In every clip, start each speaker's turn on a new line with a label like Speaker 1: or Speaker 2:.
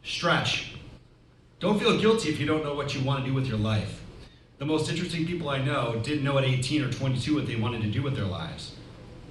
Speaker 1: Stretch. Don't feel guilty if you don't know what you want to do with your life. The most interesting people I know didn't know at 18 or 22 what they wanted to do with their lives.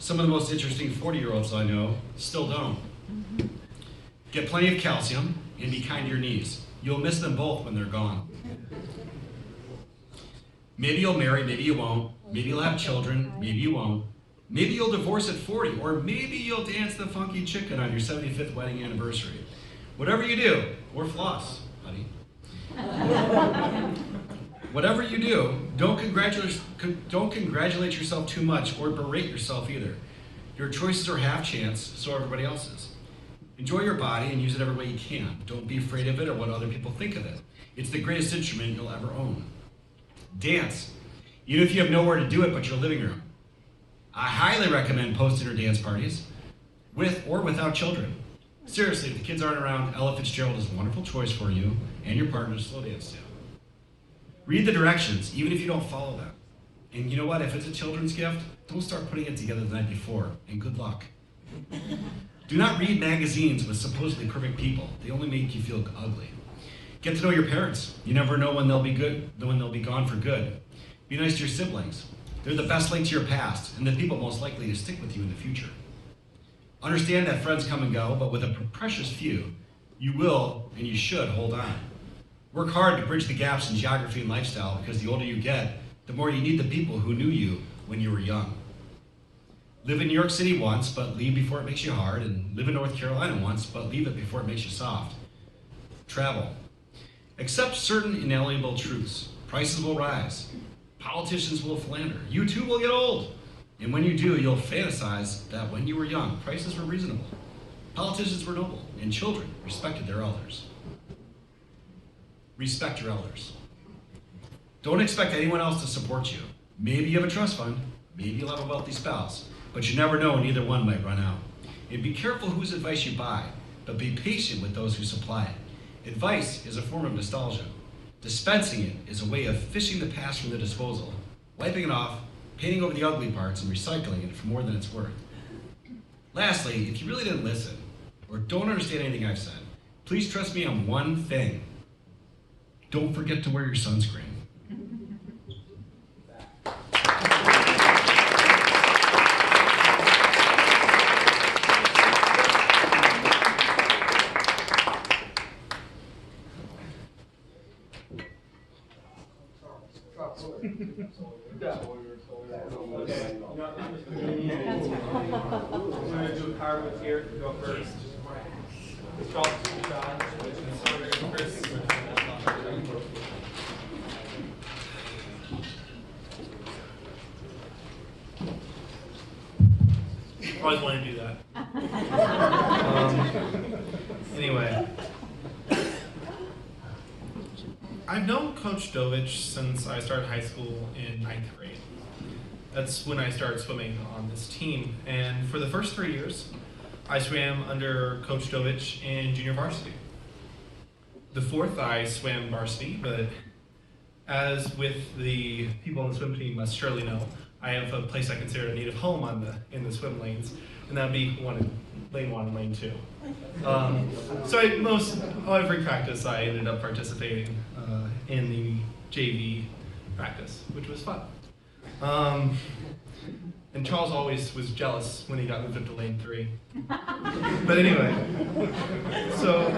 Speaker 1: Some of the most interesting 40-year-olds I know still don't. Get plenty of calcium and be kind to your knees. You'll miss them both when they're gone. Maybe you'll marry, maybe you won't. Maybe you'll have children, maybe you won't. Maybe you'll divorce at 40, or maybe you'll dance the funky chicken on your 75th wedding anniversary. Whatever you do, or floss, honey. Whatever you do, don't congratulate yourself too much or berate yourself either. Your choices are half chance, so are everybody else's. Enjoy your body and use it every way you can. Don't be afraid of it or what other people think of it. It's the greatest instrument you'll ever own. Dance, even if you have nowhere to do it but your living room. I highly recommend post-dinner dance parties, with or without children. Seriously, if the kids aren't around, Ella Fitzgerald is a wonderful choice for you and your partner to slow dance to. Read the directions, even if you don't follow them. And you know what, if it's a children's gift, don't start putting it together the night before, and good luck. Do not read magazines with supposedly perfect people. They only make you feel ugly. Get to know your parents. You never know when they'll be good, when they'll be gone for good. Be nice to your siblings. They're the best link to your past, and the people most likely to stick with you in the future. Understand that friends come and go, but with a precious few, you will and you should hold on. Work hard to bridge the gaps in geography and lifestyle, because the older you get, the more you need the people who knew you when you were young. Live in New York City once, but leave before it makes you hard, and live in North Carolina once, but leave it before it makes you soft. Travel. Accept certain inalienable truths. Prices will rise. Politicians will philander. You too will get old. And when you do, you'll fantasize that when you were young, prices were reasonable. Politicians were noble, and children respected their elders. Respect your elders. Don't expect anyone else to support you. Maybe you have a trust fund, maybe you'll have a wealthy spouse, but you never know when either one might run out. And be careful whose advice you buy, but be patient with those who supply it. Advice is a form of nostalgia. Dispensing it is a way of fishing the past from the disposal, wiping it off, painting over the ugly parts, and recycling it for more than it's worth. Lastly, if you really didn't listen, or don't understand anything I've said, please trust me on one thing. Don't forget to wear your sunscreen.
Speaker 2: I'm going to do a power move here. Go first. Always wanted to do that. Anyway. I've known Coach Dovich since I started high school in 9th grade. That's when I started swimming on this team. And for the first 3 years, I swam under Coach Dovich in junior varsity. The fourth, I swam varsity, but as with the people on the swim team must surely know, I have a place I consider a native home in the swim lanes, and that would be lane 1 and lane 2. So every practice I ended up participating in the JV practice, which was fun. And Charles always was jealous when he got moved up to lane 3. But anyway, so,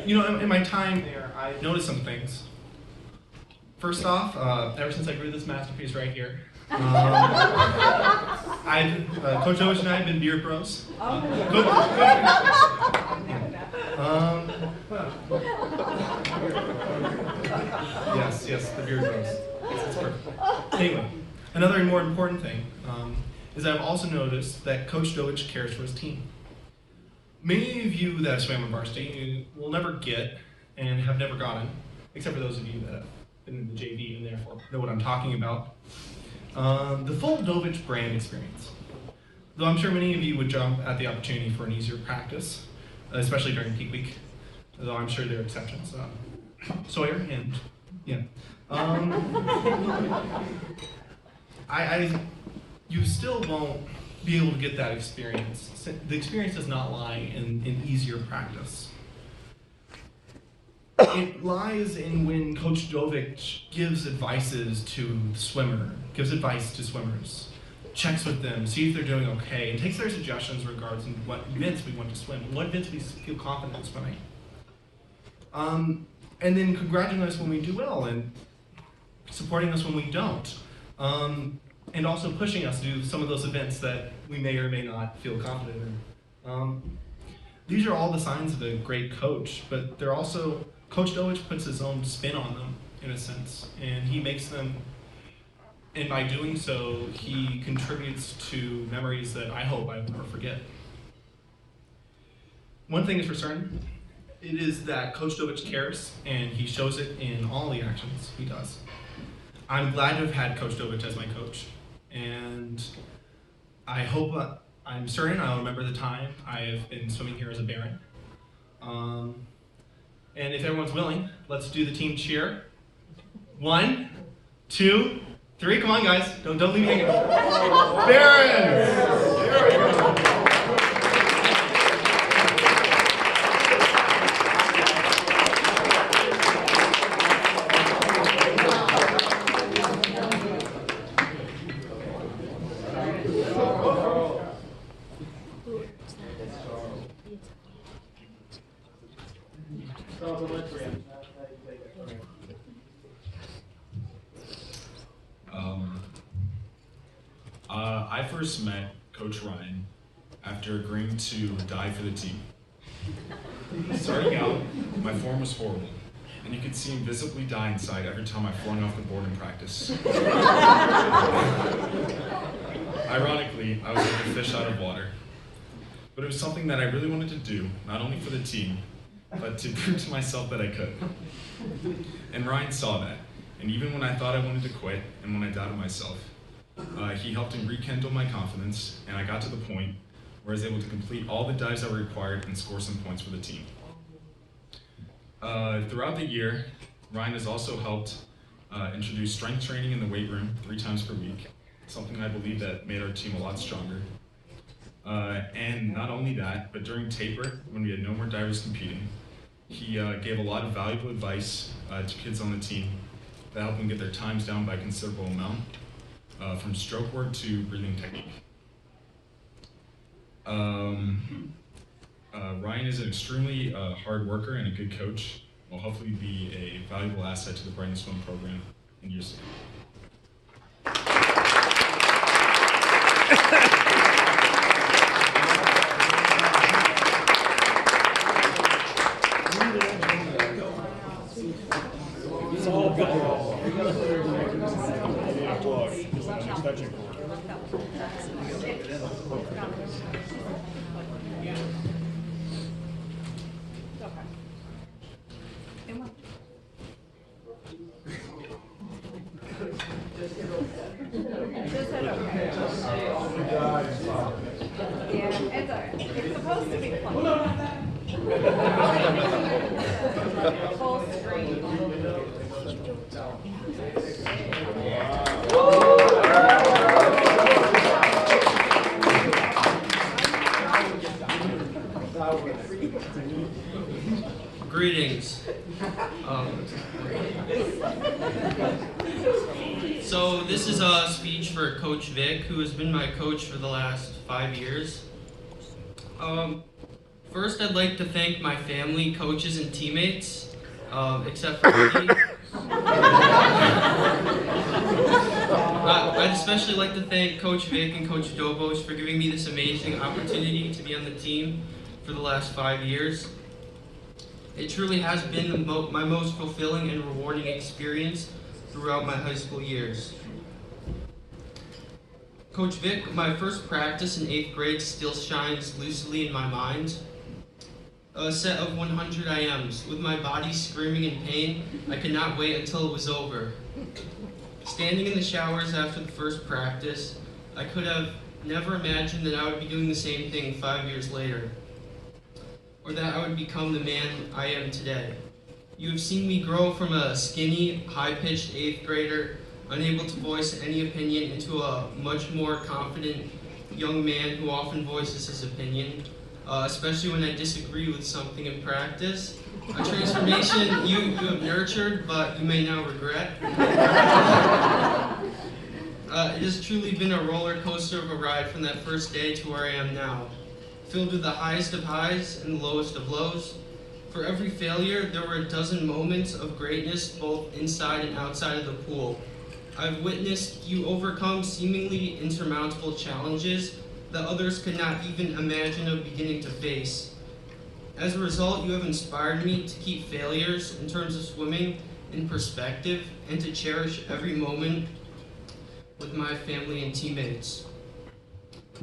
Speaker 2: in my time there, I noticed some things. First off, ever since I grew this masterpiece right here, Coach Dovich and I have been beard bros. Yes, the beard bros. It's perfect. Anyway, another more important thing is I've also noticed that Coach Dovich cares for his team. Many of you that have swam in varsity will never get and have never gotten, except for those of you that have been in the JV and therefore know what I'm talking about, the full Dovich brand experience. Though I'm sure many of you would jump at the opportunity for an easier practice, especially during peak week, though I'm sure there are exceptions. Sawyer and, yeah. be able to get that experience. The experience does not lie in easier practice. It lies in when Coach Dovich gives advice to swimmers, checks with them, sees if they're doing okay, and takes their suggestions regarding what events we want to swim, what events we feel confident in swimming. And then congratulating us when we do well, and supporting us when we don't. And also pushing us to do some of those events that we may or may not feel confident in. These are all the signs of a great coach, but they're also, Coach Dovich puts his own spin on them, in a sense, and he makes them, and by doing so, he contributes to memories that I hope I will never forget. One thing is for certain, it is that Coach Dovich cares, and he shows it in all the actions he does. I'm glad to have had Coach Dovich as my coach, and I hope, I'm certain I'll remember the time I have been swimming here as a Baron. And if everyone's willing, let's do the team cheer. 1, 2, 3, come on guys, don't leave me hanging. Barons! There we go.
Speaker 3: I first met Coach Ryan after agreeing to die for the team. Starting out, my form was horrible, and you could see him visibly die inside every time I flung off the board in practice. Ironically, I was like a fish out of water. But it was something that I really wanted to do, not only for the team, but to prove to myself that I could. And Ryan saw that, and even when I thought I wanted to quit, and when I doubted myself, he helped to rekindle my confidence, and I got to the point where I was able to complete all the dives that were required and score some points for the team. Throughout the year, Ryan has also helped introduce strength training in the weight room 3 times per week, something I believe that made our team a lot stronger. And not only that, but during taper, when we had no more divers competing, he gave a lot of valuable advice to kids on the team that helped them get their times down by a considerable amount, from stroke work to breathing technique. Ryan is an extremely hard worker and a good coach. Will hopefully be a valuable asset to the Brighton Swim program in years to come.
Speaker 4: It's all good.
Speaker 5: Yeah, it's alright. It's supposed to be fun. Full screen.
Speaker 6: Greetings. So this is a speech for Coach Vic, who has been my coach for the last 5 years. First, I'd like to thank my family, coaches, and teammates, except for me. I'd especially like to thank Coach Vic and Coach Dobos for giving me this amazing opportunity to be on the team for the last 5 years. It truly has been my most fulfilling and rewarding experience throughout my high school years. Coach Vic, my first practice in 8th grade still shines lucidly in my mind. A set of 100 IMs. With my body screaming in pain, I could not wait until it was over. Standing in the showers after the first practice, I could have never imagined that I would be doing the same thing 5 years later, or that I would become the man I am today. You have seen me grow from a skinny, high-pitched 8th grader, unable to voice any opinion, into a much more confident young man who often voices his opinion, especially when I disagree with something in practice. A transformation you have nurtured, but you may now regret. It has truly been a roller coaster of a ride from that first day to where I am now, filled with the highest of highs and the lowest of lows. For every failure, there were a dozen moments of greatness both inside and outside of the pool. I've witnessed you overcome seemingly insurmountable challenges that others could not even imagine of beginning to face. As a result, you have inspired me to keep failures in terms of swimming in perspective and to cherish every moment with my family and teammates.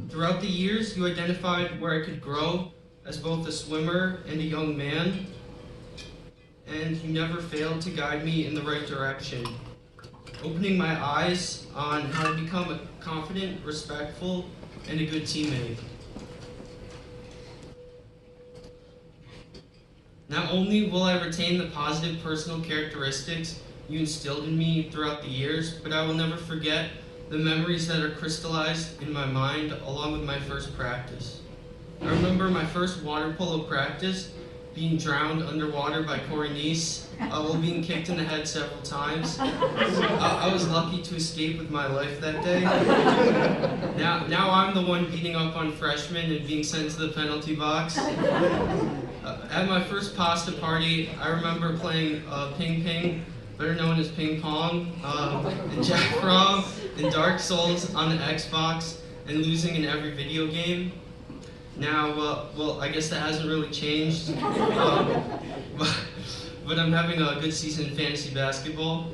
Speaker 6: Throughout the years, you identified where I could grow as both a swimmer and a young man, and you never failed to guide me in the right direction, opening my eyes on how to become a confident, respectful, and a good teammate. Not only will I retain the positive personal characteristics you instilled in me throughout the years, but I will never forget the memories that are crystallized in my mind along with my first practice. I remember my first water polo practice being drowned underwater by Corey Neese while being kicked in the head several times. I was lucky to escape with my life that day. Now I'm the one beating up on freshmen and being sent to the penalty box. At my first pasta party, I remember playing ping pong, better known as ping pong, and Jack Rom and Dark Souls on the Xbox, and losing in every video game. Now, well, I guess that hasn't really changed, but I'm having a good season in fantasy basketball.